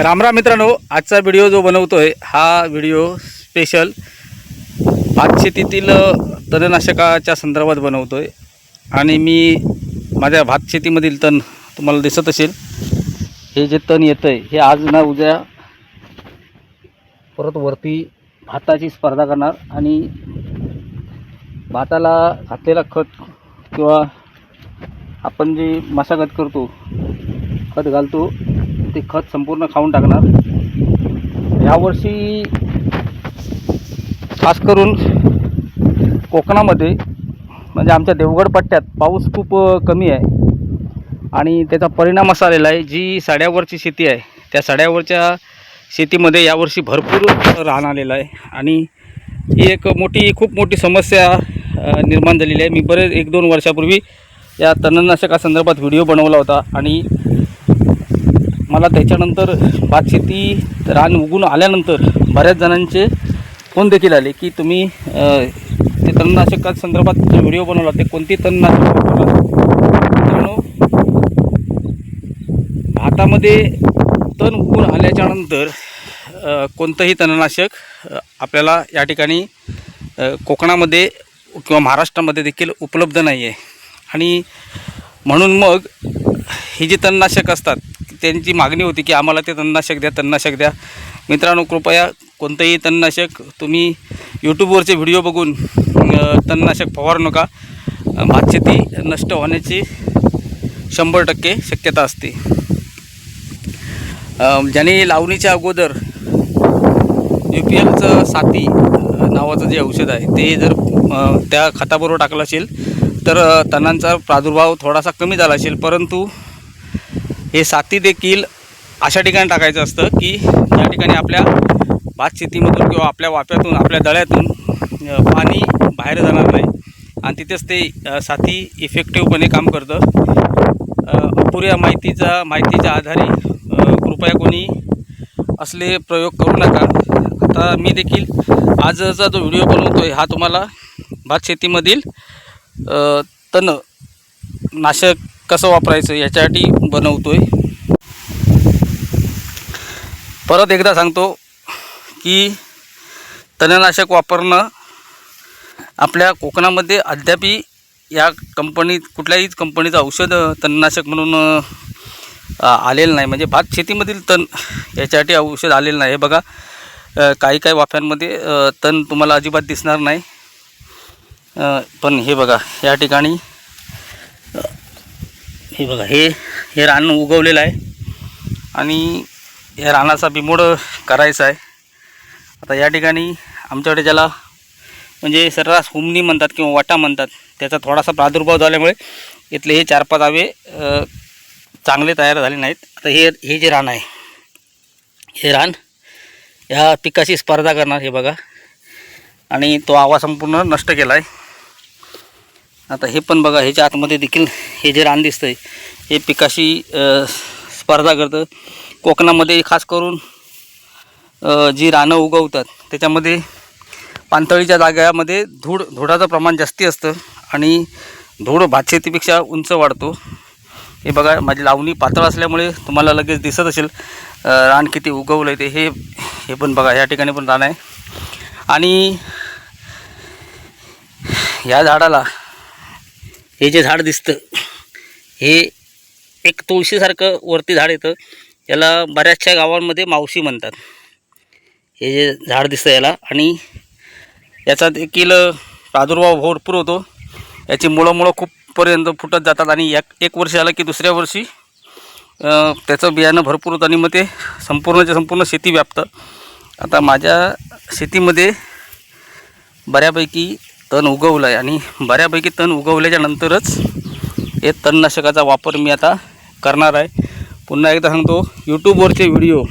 रामराम मित्रांनो, आजचा व्हिडिओ जो बनवतोय हा व्हिडिओ स्पेशल भात शेतीतील तणनाशकाच्या संदर्भात बनवतोय। आणि मी माझ्या भात शेतीमधील तण तुम्हाला दिसत असेल, हे जे तण येतंय हे आज ना उद्या परत वरती भाताची स्पर्धा करणार आणि भाताला घातलेला खत किंवा आपण जे मशागत करतो, खत घालतो, ते खत संपूर्ण खाऊन टाकणार। यावर्षी खास करून कोकणामध्ये म्हणजे आमच्या देवगड पट्ट्यात पाऊस खूप कमी आहे आणि त्याचा परिणाम असा आलेला आहे, जी साड्यावरची शेती आहे त्या साड्यावरच्या शेतीमध्ये यावर्षी भरपूर रान आलेला आहे आणि ही एक खूप मोठी समस्या निर्माण झालेली आहे। मी बरेच 1-2 वर्षापूर्वी या तणनाशकासंदर्भात व्हिडिओ बनवला होता आणि मला त्याच्यानंतर भात शेती रान उगून आल्यानंतर बऱ्याच जणांचे फोन देखील आले की तुम्ही ते तणनाशकासंदर्भात जो व्हिडिओ बनवला ते कोणती तणनाशक वापरला। मित्रांनो, भातामध्ये तण उगून आल्याच्यानंतर कोणतंही तणनाशक आपल्याला या ठिकाणी कोकणामध्ये किंवा महाराष्ट्रामध्ये देखील उपलब्ध नाही आहे आणि म्हणून मग ही जी तणनाशक असतात त्यांची मागणी होती की आम्हाला ते तणनाशक द्या। मित्रांनो, कृपया कोणतंही तणनाशक तुम्ही यूट्यूबवरचे व्हिडिओ बघून तणनाशक फवारू नका। भातशेती नष्ट होण्याची 100% शक्यता असते। ज्यांनी लावणीच्या अगोदर UPLचं साथी नावाचं जे औषध आहे ते जर त्या खताबरोबर टाकलं असेल तर तणांचा प्रादुर्भाव थोडासा कमी झाला असेल, परंतु हे साथी देखील अशा ठिकाणी टाकायचं असतं की ज्या ठिकाणी आपल्या भात शेतीमधून किंवा आपल्या वाफ्यातून आपल्या दळ्यातून पाणी बाहेर जाणार नाही आणि तिथेच ते साथी इफेक्टिव्हपणे काम करतं। अपुऱ्या माहितीच्या आधारे कृपया कोणी असले प्रयोग करू नका। आता मी देखील आजचा जो व्हिडिओ बनवतोय हा तुम्हाला भात शेतीमधील तणनाशक कसं वापरायचं याच्यासाठी बनवतोय। परत एकदा सांगतो की तणनाशक वापरणं आपल्या कोकणामध्ये अद्याप या कुठल्याही कंपनीचं औषध तणनाशक म्हणून आलेलं नाही, म्हणजे भात शेतीमधील तण याच्यासाठी औषध आलेलं नाही। हे बघा, काही वाफ्यांमध्ये तण तुम्हाला अजिबात दिसणार नाही, पण हे बघा या ठिकाणी हे बघा हे रान उगवलेलं आहे आणि या रानाचा बिमोड करायचा आहे। आता या ठिकाणी आमच्याकडे ज्याला म्हणजे सर्रास हुमणी म्हणतात किंवा वाटा म्हणतात, त्याचा थोडासा प्रादुर्भाव झाल्यामुळे इथले हे 4-5 आवे चांगले तयार झाले नाहीत। आता हे जे रान आहे, हे रान ह्या पिकाची स्पर्धा करणार, हे बघा, आणि तो आवा संपूर्ण नष्ट केला आहे। आता हे पण बघा, ह्याच्या आतमध्ये देखील हे जे रान दिसतंय हे पिकाशी स्पर्धा करतं। कोकणामध्ये खास करून जी रानं उगवतात त्याच्यामध्ये पाणथळीच्या जाग्यामध्ये धुडाचं प्रमाण जास्ती असतं आणि धूळ भातशेतीपेक्षा उंच वाढतो। हे बघा, माझी लावणी पातळ असल्यामुळे तुम्हाला लगेच दिसत असेल रान किती उगवलं आहे ते। हे पण बघा, या ठिकाणी पण रान आहे आणि ह्या झाडाला हे जे झाड दिसतं हे एक तुळशीसारखं वरती झाड येतं, याला बऱ्याचशा गावांमध्ये मावशी म्हणतात। हे जे झाड दिसतं याला, आणि याचा देखील प्रादुर्भाव भरपूर होतो। याची मुळं खूप पर्यंत फुटत जातात आणि एक वर्ष आलं की दुसऱ्या वर्षी त्याचं बियाणं भरपूर होतं आणि मग ते संपूर्ण शेती व्यापतं। आता माझ्या शेतीमध्ये बऱ्यापैकी तण उगवलं आहे आणि बऱ्यापैकी तण उगवल्याच्या नंतरच हे तणनाशकाचा वापर मी आता करणार आहे। पुन्हा एकदा सांगतो, यूट्यूबवरचे व्हिडिओ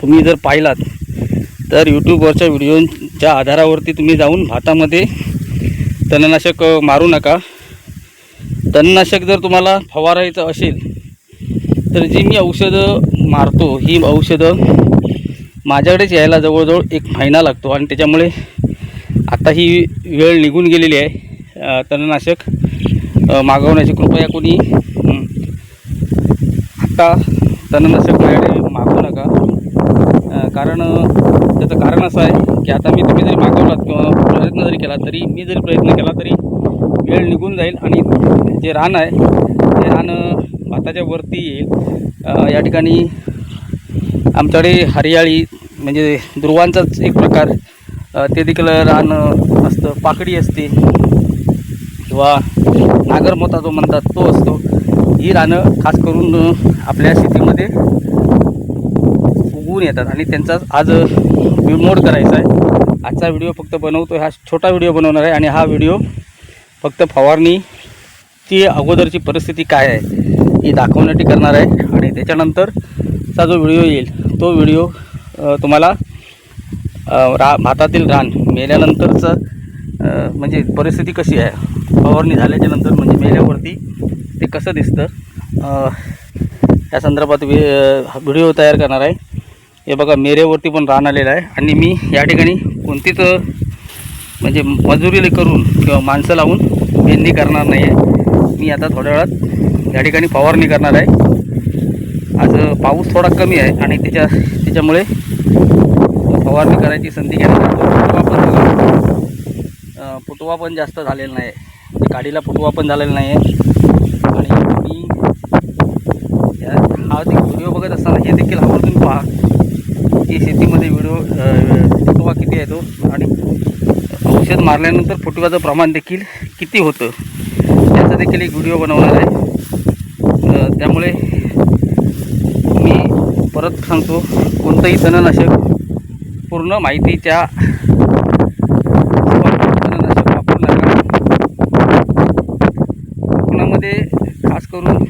तुम्ही जर पाहिलात तर यूट्यूबवरच्या व्हिडिओच्या आधारावरती तुम्ही जाऊन भातामध्ये तणनाशक मारू नका। तणनाशक जर तुम्हाला फवारायचं असेल तर जी मी औषधं मारतो ही औषधं माझ्याकडेच यायला जवळजवळ 1 महिना लागतो आणि त्याच्यामुळे आता ही वेळ निघून गेलेली आहे तणनाशक मागवण्याची। कृपया कोणी आता तणनाशक माझ्याकडे मागू त्याचं कारण असं आहे की आता तुम्ही जरी मागवलात किंवा प्रयत्न जरी केला तरी मी जरी प्रयत्न केला तरी वेळ निघून जाईल आणि जे रान आहे ते रान भाताच्या वरती येईल। या ठिकाणी आमच्याकडे हरियाळी म्हणजे ध्रुवांचाच एक प्रकार ते देखील रान असतं, पाकडी असते किंवा नागरमोता जो म्हणतात तो असतो। ही रानं खास करून आपल्या शेतीमध्ये उगवून येतात आणि त्यांचा आज विमोड करायचा आहे। आजचा व्हिडिओ फक्त बनवतो, हा छोटा व्हिडिओ बनवणार आहे आणि हा व्हिडिओ फक्त फवारणीची अगोदरची परिस्थिती काय आहे ही दाखवण्यासाठी करणार आहे आणि त्याच्यानंतरचा जो व्हिडिओ येईल तो व्हिडिओ तुम्हाला भातातील रान मेल्यानंतरचं म्हणजे परिस्थिती कशी आहे, फवारणी झाल्याच्यानंतर म्हणजे मेल्यावरती ते कसं दिसतं या संदर्भात व्हिडिओ तयार करणार आहे। हे बघा मेऱ्यावरती पण रान आलेलं आहे आणि मी या ठिकाणी कोणतीच म्हणजे मजुरी करून किंवा माणसं लावून पेरणी करणार नाही आहे। मी आता थोड्या वेळात या ठिकाणी फवारणी करणार आहे। आज पाऊस थोडा कमी आहे आणि त्याच्यामुळे फवारणी करायची संधी घेण्याचा फुटवा पण जास्त झालेला नाही आहे, म्हणजे गाडीला फुटवा पण झालेला नाही आहे। आणि मी हा व्हिडिओ बघत असताना हे देखील आवर्जून पहा की शेतीमध्ये फुटवा किती आहे तो आणि औषध मारल्यानंतर फुटव्याचं प्रमाण देखील किती होतं याचा देखील एक व्हिडिओ बनवणार आहे। त्यामुळे मी परत सांगतो, कोणतंही तणनाशक पूर्ण माहितीच्या तणनाशक वापरू नका। कोकणामध्ये खास करून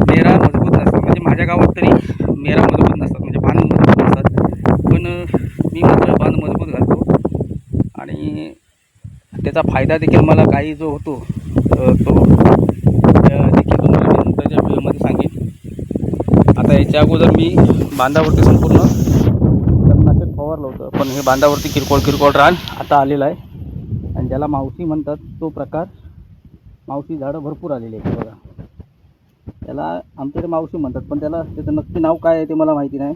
मेरा मजबूत नसतात, म्हणजे माझ्या गावात तरी मेरा मजबूत नसतात, म्हणजे बांध मजबूत नसतात, पण मी मात्र बांध मजबूत घालतो आणि त्याचा फायदा देखील मला काही जो होतो तो देखील तुम्हाला मी नंतरच्या व्हिडिओमध्ये सांगेन। आता याच्या अगोदर मी बांधावरती संपूर्ण तणनाशक फवारलं होतं, पण हे बांधावरती किरकोळ रान आता आलेलं आहे आणि ज्याला मावशी म्हणतात तो प्रकार, मावशी झाडं भरपूर आलेली आहेत बघा, त्याला आमच्याकडे मावशी म्हणतात पण त्याचं नक्की नाव काय आहे ते मला माहिती नाही।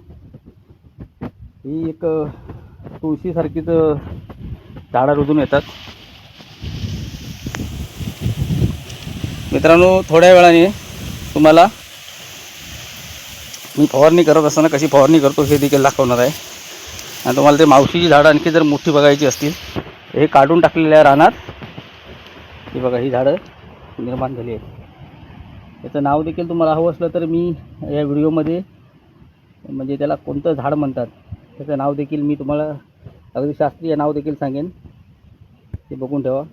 ही एक तुळशीसारखीच झाडं रुजून येतात। मित्रांनो, थोड्या वेळाने तुम्हाला मी फवारणी करत असताना कशी फवारणी करतो हे देखील दाखवणार आहे आणि तुम्हाला ते मावशीची झाडं आणखी जर मोठी बघायची असतील हे काढून टाकलेल्या रानात ही बघा ही झाडं निर्माण झाली आहेत। त्याचं नाव देखील तुम्हाला हवं असलं तर मी या व्हिडिओमध्ये म्हणजे त्याला कोणतं झाड म्हणतात त्याचं नाव देखील मी तुम्हाला अगदी शास्त्रीय नाव देखील सांगेन, ते बघून ठेवा।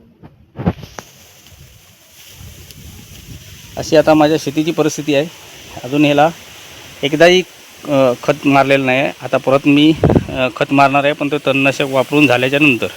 अशी आता माझ्या शेतीची परिस्थिती आहे। अजून ह्याला एकदाही खत मारलेलं नाही आहे, आता परत मी खत मारणार आहे, पण ते तणनाशक वापरून झाल्याच्या नंतर।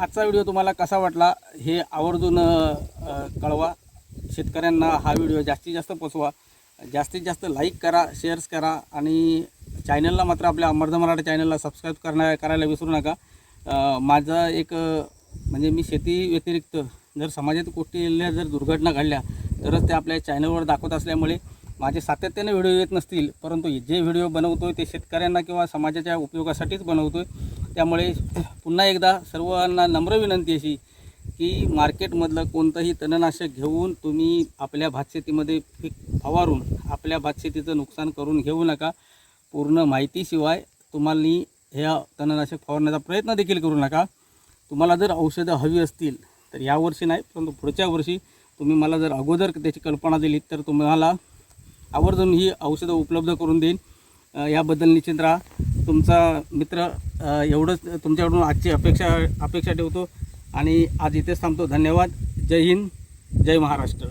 आजचा व्हिडिओ तुम्हाला कसा वाटला हे आवर्जून कळवा। शेतकऱ्यांना हा व्हिडिओ जास्तीत जास्त पोचवा, जास्तीत जास्त लाईक करा, शेअर्स करा आणि चॅनलला मात्र आपल्या अमर्ध मराठा चॅनलला सबस्क्राईब करायला विसरू नका. माझा एक म्हणजे मी शेती व्यतिरिक्त जर समाजात कुठल्या जर दुर्घटना घडल्या तरच ते आपल्या चॅनलवर दाखवत असल्यामुळे माझे सातत्याने व्हिडिओ येत नसतील, परंतु जे व्हिडिओ बनवतो आहे ते शेतकऱ्यांना किंवा समाजाच्या उपयोगासाठीच बनवतो आहे. त्यामुळे पुन्हा एकदा सर्वांना नम्र विनंती अशी की मार्केटमधलं कोणतंही तणनाशक घेऊन तुम्ही आपल्या भातशेतीमध्ये पीक फवारून आपल्या भातशेतीचं नुकसान करून घेऊ नका. पूर्ण माहितीशिवाय तुम्हाला ह्या तणनाशक फवारण्याचा प्रयत्न देखील करू नका. तुम्हाला जर औषधं हवी असतील तर यावर्षी नाही, परंतु पुढच्या वर्षी तुम्ही मला जर अगोदर त्याची कल्पना दिली तर तुम्हाला आवर्जून ही औषधं उपलब्ध करून देईन. याबद्दल निश्चित राहा. तुमचा मित्र एवढंच तुमच्याकडून आजची अपेक्षा ठेवतो आणि आज इथेच थांबतो. धन्यवाद. जय हिंद, जय महाराष्ट्र.